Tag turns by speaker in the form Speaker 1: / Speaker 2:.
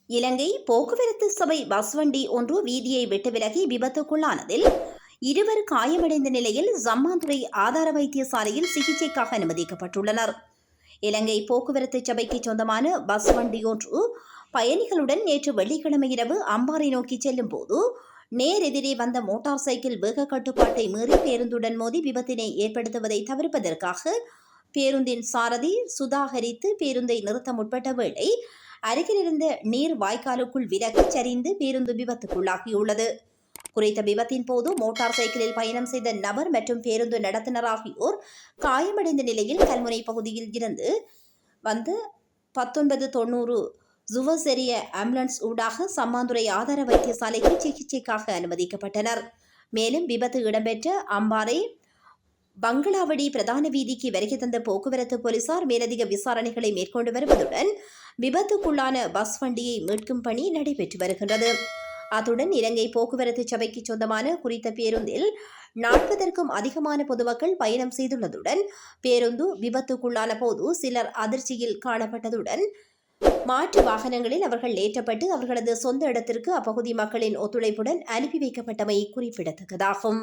Speaker 1: இலங்கை போக்குவரத்து சபை பஸ் வண்டி ஒன்று வீதியை விட்டு விலகி விபத்துக்குள்ளானதில் இருவர் காயமடைந்த நிலையில் சம்மாந்துறை ஆதார வைத்தியசாலையில் சிகிச்சைக்காக அனுமதிக்கப்பட்டுள்ளனர். இலங்கை போக்குவரத்து சபைக்கு சொந்தமான பஸ் வண்டியொன்று பயணிகளுடன் நேற்று வெள்ளிக்கிழமை இரவு அம்பாறை நோக்கி செல்லும் போது நேரெதிரே வந்த மோட்டார் சைக்கிள் வேக கட்டுப்பாட்டை மீறி பேருந்துடன் மோதி விபத்தினை ஏற்படுத்துவதை தவிர்ப்பதற்காக பேருந்தின் சாரதி சுதாகரித்து பேருந்தை நிறுத்த முற்பட்ட வேளை அருகிலிருந்த நீர் வாய்க்காலுக்குள் விலகி சரிந்து பேருந்து விபத்துக்குள்ளாகியுள்ளது. குறித்த விபத்தின் போது மோட்டார் சைக்கிளில் பயணம் செய்த நபர் மற்றும் பேருந்து நடத்துனர் ஆகியோர் காயமடைந்த நிலையில் கல்முனை பகுதியில் இருந்து வந்து 1990 ஜுவசெரிய ஆம்புலன்ஸ் ஊடாக சம்மாந்துறை ஆதார வைத்தியசாலைக்கு சிகிச்சைக்காக அனுமதிக்கப்பட்டனர். மேலும் விபத்து இடம்பெற்ற அம்பாறை பங்களாவடி பிரதான வீதிக்கு வருகை தந்த போக்குவரத்து போலீசார் மேலதிக விசாரணைகளை மேற்கொண்டு வருவதுடன் விபத்துக்குள்ளான பஸ் வண்டியை மீட்கும் பணி நடைபெற்று வருகின்றது. அத்துடன் இலங்கை போக்குவரத்து சபைக்கு சொந்தமான குறித்த பேருந்தில் 40க்கும் அதிகமான பொதுமக்கள் பயணம் செய்துள்ளதுடன் பேருந்து விபத்துக்குள்ளான போது சிலர் அதிர்ச்சியில் காணப்பட்டதுடன் மாற்று வாகனங்களில் அவர்கள் ஏற்றப்பட்டு அவர்களது சொந்த இடத்திற்கு அப்பகுதி மக்களின் ஒத்துழைப்புடன் அனுப்பி வைக்கப்பட்டமை குறிப்பிடத்தக்கதாகும்.